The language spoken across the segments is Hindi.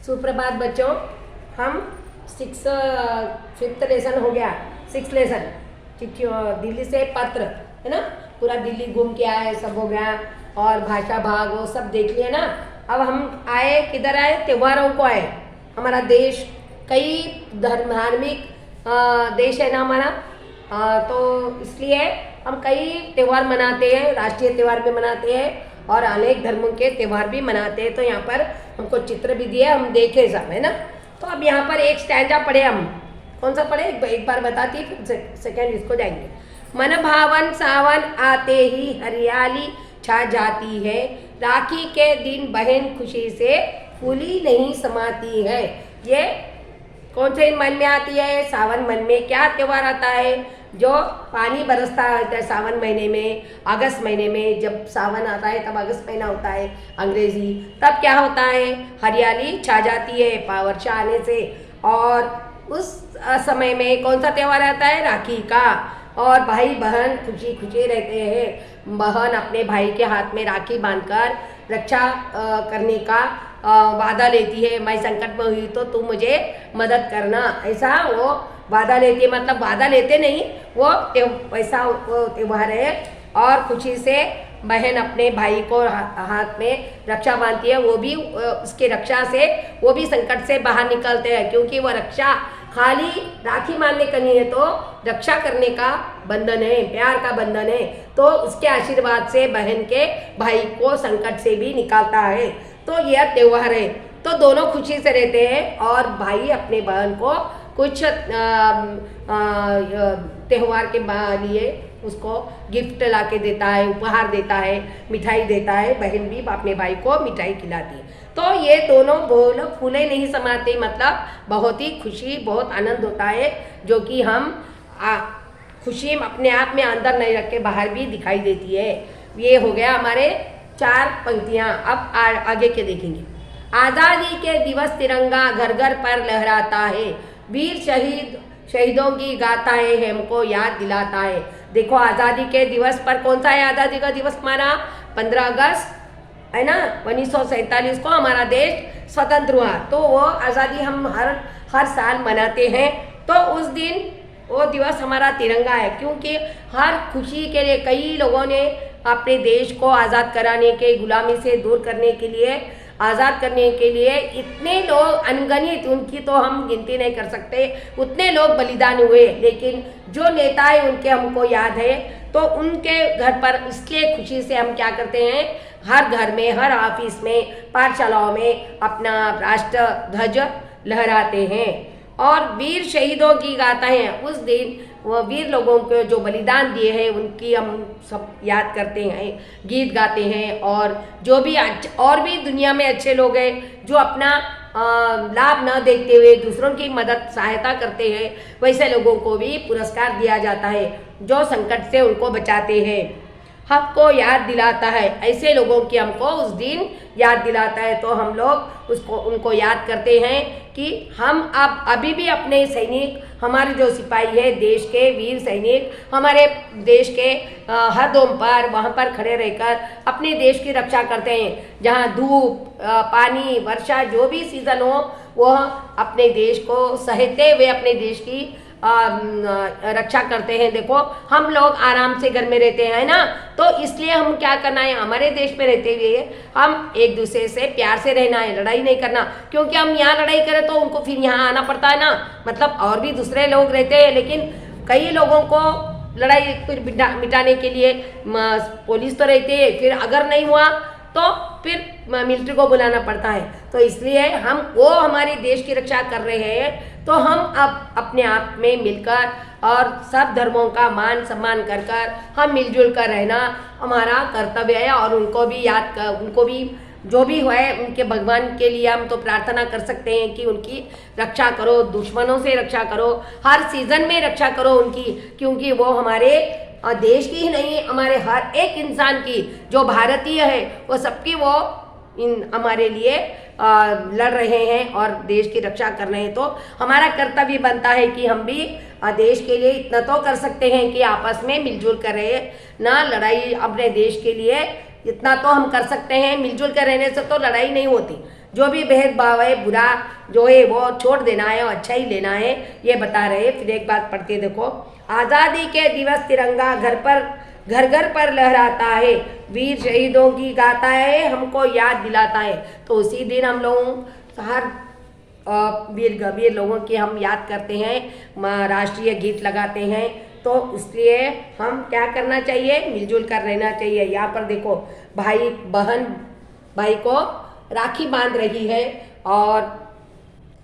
सुप्रभात बच्चों। हम फिफ्थ लेसन हो गया, 6 लेसन दिल्ली से पत्र है ना, पूरा दिल्ली घूम के आए, सब हो गया और भाषा भाग वो सब देख लिए ना। अब हम आए, किधर आए? त्योहारों को आए। हमारा देश कई धार्मिक देश है ना हमारा, तो इसलिए हम कई त्यौहार मनाते हैं, राष्ट्रीय त्यौहार भी मनाते हैं और अनेक धर्मों के त्यौहार भी मनाते हैं। तो यहाँ पर हमको चित्र भी दिए, हम देखे सब है ना। तो अब यहाँ पर एक स्टैंजा पढ़े हम। कौन सा पढ़े? एक बार बताती फिर सेकेंड इसको जाएंगे। मन भावन सावन आते ही हरियाली छा जाती है, राखी के दिन बहन खुशी से फूली नहीं समाती है। ये कौन से मन में आती है? सावन मन में क्या त्यौहार आता है? जो पानी बरसता है सावन महीने में, अगस्त महीने में, जब सावन आता है तब अगस्त महीना होता है अंग्रेजी, तब क्या होता है? हरियाली छा जाती है वर्षा आने से। और उस समय में कौन सा त्यौहार आता है? राखी का। और भाई बहन खुशी खुशी रहते हैं। बहन अपने भाई के हाथ में राखी बांधकर रक्षा करने का वादा लेती है। मैं संकट में हुई तो तुम मुझे मदद करना, ऐसा वो वादा लेती है। मतलब वादा लेते नहीं, वो वैसा वो त्यौहार है। और खुशी से बहन अपने भाई को हाथ में रक्षा बांधती है, वो भी उसके रक्षा से वो भी संकट से बाहर निकलते हैं, क्योंकि वो रक्षा खाली राखी बांधने का नहीं है, तो रक्षा करने का बंधन है, प्यार का बंधन है। तो उसके आशीर्वाद से बहन के भाई को संकट से भी निकालता है। तो यह त्यौहार है। तो दोनों खुशी से रहते हैं और भाई अपने बहन को कुछ त्यौहार के लिए उसको गिफ्ट ला के देता है, उपहार देता है, मिठाई देता है। बहन भी अपने भाई को मिठाई खिलाती है। तो ये दोनों बोल फूले नहीं समाते, मतलब बहुत ही खुशी, बहुत आनंद होता है, जो कि हम खुशी अपने आप में अंदर नहीं रख के बाहर भी दिखाई देती है। ये हो गया हमारे 4 पंक्तियाँ। अब आगे के देखेंगे। आज़ादी के दिवस तिरंगा घर घर पर लहराता है, वीर शहीदों की गाथाएं हमको याद दिलाता है। देखो, आज़ादी के दिवस पर कौन सा है आज़ादी का दिवस हमारा? 15 अगस्त है ना, 1947 को हमारा देश स्वतंत्र हुआ। तो वो आज़ादी हम हर साल मनाते हैं। तो उस दिन वो दिवस हमारा तिरंगा है, क्योंकि हर खुशी के लिए कई लोगों ने अपने देश को आज़ाद कराने के, गुलामी से दूर करने के लिए, आज़ाद करने के लिए इतने लोग अनगिनत, उनकी तो हम गिनती नहीं कर सकते, उतने लोग बलिदान हुए। लेकिन जो नेता है उनके हमको याद है, तो उनके घर पर इसलिए खुशी से हम क्या करते हैं, हर घर में, हर ऑफिस में, पाठशालाओं में अपना राष्ट्र ध्वज लहराते हैं। और वीर शहीदों की गाथाएं, उस दिन वो वीर लोगों को जो बलिदान दिए हैं उनकी हम सब याद करते हैं, गीत गाते हैं। और जो भी और भी दुनिया में अच्छे लोग हैं जो अपना लाभ न देखते हुए दूसरों की मदद सहायता करते हैं, वैसे लोगों को भी पुरस्कार दिया जाता है, जो संकट से उनको बचाते हैं, हक को याद दिलाता है। ऐसे लोगों की हमको उस दिन याद दिलाता है। तो हम लोग उनको याद करते हैं कि हम अब अभी भी अपने सैनिक, हमारे जो सिपाही है, देश के वीर सैनिक, हमारे देश के हदों पर वहाँ पर खड़े रहकर अपने देश की रक्षा करते हैं। जहाँ धूप, पानी, वर्षा, जो भी सीजन हो, वह अपने देश को सहते हुए अपने देश की रक्षा करते हैं। देखो, हम लोग आराम से घर में रहते हैं ना, तो इसलिए हम क्या करना है, हमारे देश में रहते हुए हम एक दूसरे से प्यार से रहना है, लड़ाई नहीं करना। क्योंकि हम यहाँ लड़ाई करें तो उनको फिर यहाँ आना पड़ता है ना, मतलब और भी दूसरे लोग रहते हैं, लेकिन कई लोगों को लड़ाई फिर मिटाने के लिए पुलिस तो रहती है, फिर अगर नहीं हुआ तो फिर मिलिट्री को बुलाना पड़ता है। तो इसलिए हम वो हमारे देश की रक्षा कर रहे हैं, तो हम अब अपने आप में मिलकर और सब धर्मों का मान सम्मान कर कर हम मिलजुल कर रहना हमारा कर्तव्य है। और उनको भी उनको भी जो भी है, उनके भगवान के लिए हम तो प्रार्थना कर सकते हैं कि उनकी रक्षा करो, दुश्मनों से रक्षा करो, हर सीजन में रक्षा करो उनकी, क्योंकि वो हमारे देश की ही नहीं, हमारे हर एक इंसान की, जो भारतीय है वो सबकी वो हमारे लिए लड़ रहे हैं और देश की रक्षा कर रहे हैं। तो हमारा कर्तव्य बनता है कि हम भी देश के लिए इतना तो कर सकते हैं कि आपस में मिलजुल कर रहे ना, लड़ाई अपने देश के लिए इतना तो हम कर सकते हैं। मिलजुल कर रहने से तो लड़ाई नहीं होती, जो भी भेदभाव है बुरा जो है वो छोड़ देना है और अच्छा ही लेना है, ये बता रहे हैं। फिर एक बात पढ़ते देखो, आज़ादी के दिवस तिरंगा घर घर पर लहराता है, वीर शहीदों की गाता है, हमको याद दिलाता है। तो उसी दिन हम लोग हर वीर लोगों की हम याद करते हैं, राष्ट्रीय गीत लगाते हैं। तो इसलिए हम क्या करना चाहिए, मिलजुल कर रहना चाहिए। यहाँ पर देखो भाई बहन भाई को राखी बांध रही है और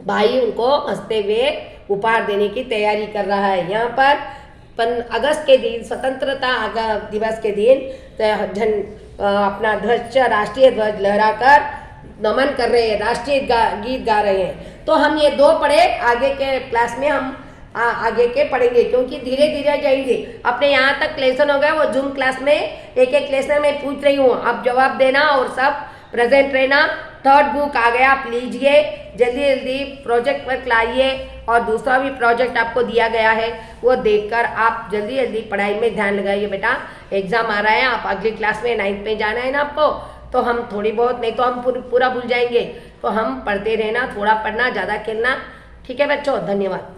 भाई उनको हंसते हुए उपहार देने की तैयारी कर रहा है। यहाँ पर अगस्त के दिन स्वतंत्रता दिवस के दिन अपना ध्वज राष्ट्रीय ध्वज लहराकर नमन कर रहे हैं, राष्ट्रीय गीत गा रहे हैं। तो हम ये दो पढ़े, आगे के क्लास में हम आगे के पढ़ेंगे, क्योंकि धीरे धीरे जाएंगे। अपने यहाँ तक लेसन हो गया, वो जूम क्लास में एक एक लेसन में पूछ रही हूँ, आप जवाब देना और सब प्रेजेंट रहना। थर्ड बुक आ गया, आप लीजिए, जल्दी जल्दी प्रोजेक्ट वर्क लाइए, और दूसरा भी प्रोजेक्ट आपको दिया गया है वो देखकर आप जल्दी जल्दी पढ़ाई में ध्यान लगाइए। बेटा एग्जाम आ रहा है, आप अगली क्लास में 9th में जाना है ना आपको, तो हम थोड़ी बहुत, नहीं तो हम पूरा भूल जाएंगे। तो हम पढ़ते रहना, थोड़ा पढ़ना, ज़्यादा खेलना। ठीक है बच्चों, धन्यवाद।